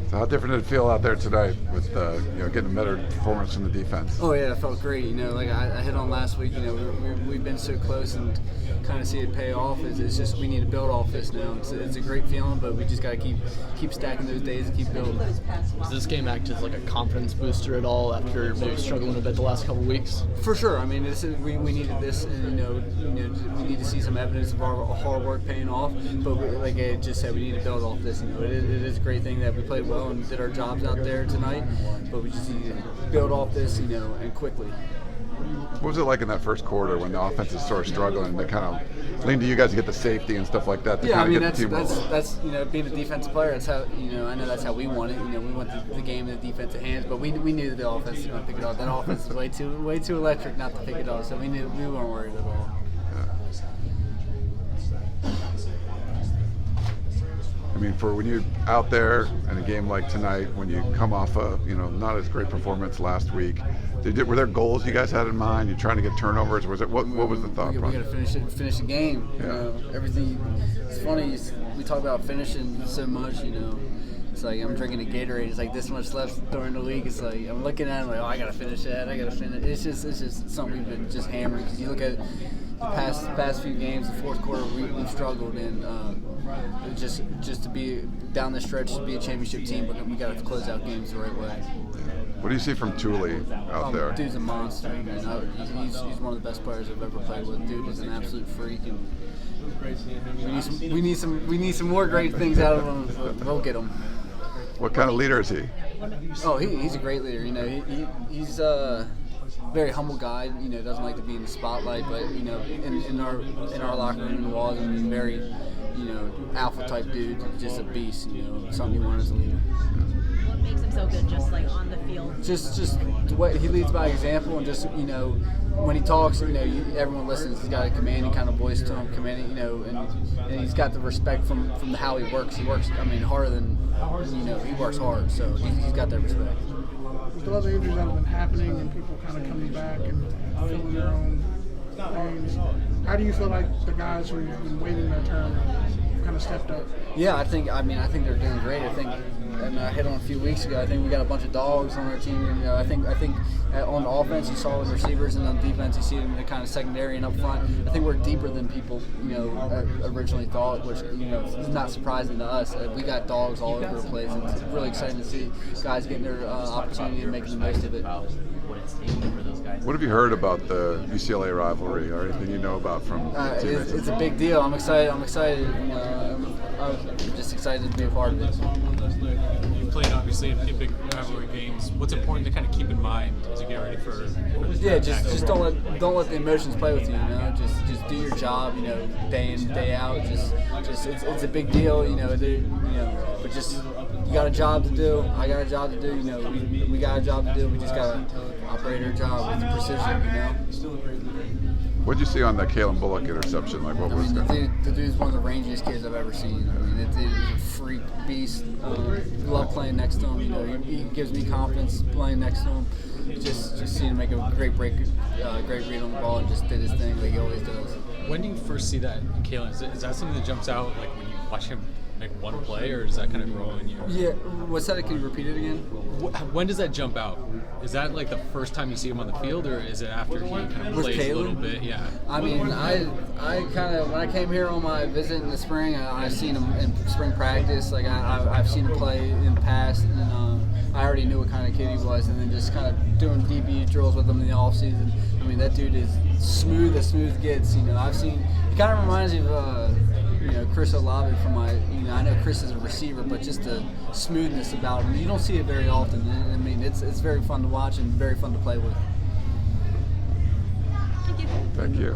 So how different did it feel out there tonight with getting a better performance from the defense? Oh yeah, it felt great. Like I hit on last week. We've been so close, and kind of see it pay off. It's just we need to build off this now. It's a great feeling, but we just got to keep stacking those days and keep building. Does this game act as like a confidence booster at all after maybe struggling a bit the last couple of weeks? For sure. I mean, we needed this, and we need to see some evidence of our hard work paying off. But like I just said, we need to build off this. It is a great thing that we played well and did our jobs out there tonight. But we just need to build off this, and quickly. What was it like in that first quarter when the offense is sort of struggling and they kind of lean to you guys to get the safety and stuff like that? Yeah, I mean that's being a defensive player. That's how I know that's how we want it. We want the game in the defensive hands, but we knew that the offense was going to pick it up. That offense is way too electric not to pick it up. So we weren't worried at all. I mean, for when you're out there in a game like tonight, when you come off a not as great performance last week, were there goals you guys had in mind? You trying to get turnovers? Was it what was the thought? We got to finish the game. Yeah. Everything. It's funny. We talk about finishing so much. It's like I'm drinking a Gatorade. It's like this much left during the week. It's like I'm looking at it like, oh, I gotta finish that. I gotta finish. It's just something we've been just hammering. Because you look at the past few games, the fourth quarter we've struggled, and just to be down the stretch to be a championship team, but we got to close out games the right way. What do you see from Thule out there? Dude's a monster, man. He's one of the best players I've ever played with. Dude is an absolute freak, and we need some more great things out of him. We'll get him. What kind of leader is he? Oh, he's a great leader. He's a very humble guy. Doesn't like to be in the spotlight, but in our locker room and walls, very alpha type dude, just a beast. Something you want as a leader. What makes him so good, just like on the field? Just the way he leads by example, and just when he talks, everyone listens. He's got a commanding kind of voice to him, commanding, and he's got the respect from how he works. He works, harder than he works hard, so he's got that respect. With the other injuries that have been happening and people kind of coming back and filling their own games, how do you feel like the guys who've been waiting their turn kind of stepped up? Yeah, I think they're doing great. And I hit on a few weeks ago. I think we got a bunch of dogs on our team. And, I think on the offense you saw the receivers, and on defense you see them in the kind of secondary and up front. I think we're deeper than people originally thought, which is not surprising to us. We got dogs all over the place, and it's really exciting to see guys getting their opportunity and making the most of it. What have you heard about the UCLA rivalry, or anything you know about from teammates? It's a big deal. I'm excited. I'm just excited to be a part of it. You've played obviously in big rivalry games. What's important to kind of keep in mind as you get ready for this? Yeah, just don't let the emotions play with you. Just do your job. Day in, day out. Just it's a big deal. But just you got a job to do. I got a job to do. We got a job to do. We just gotta operate our job with precision. What did you see on that Calen Bullock interception? Like, what was that? The dude's one of the rangiest kids I've ever seen. He's a freak beast. Love playing next to him. He gives me confidence playing next to him. Just seeing him make a great break, great read on the ball, and just did his thing like he always does. When do you first see that in Calen? Is that something that jumps out like when you watch him make one play, or does that kind of grow in you? Yeah. What's that? Can you repeat it again? When does that jump out? Is that like the first time you see him on the field, or is it after he kind of plays a little bit? Yeah. I kind of when I came here on my visit in the spring, I've seen him in spring practice. Like I've seen him play in the past, and I already knew what kind of kid he was. And then just kind of doing DB drills with him in the off season. That dude is smooth as smooth gets. I've seen. He kind of reminds me of. Chris Olave from I know Chris is a receiver, but just the smoothness about him. You don't see it very often. It's very fun to watch and very fun to play with. Thank you.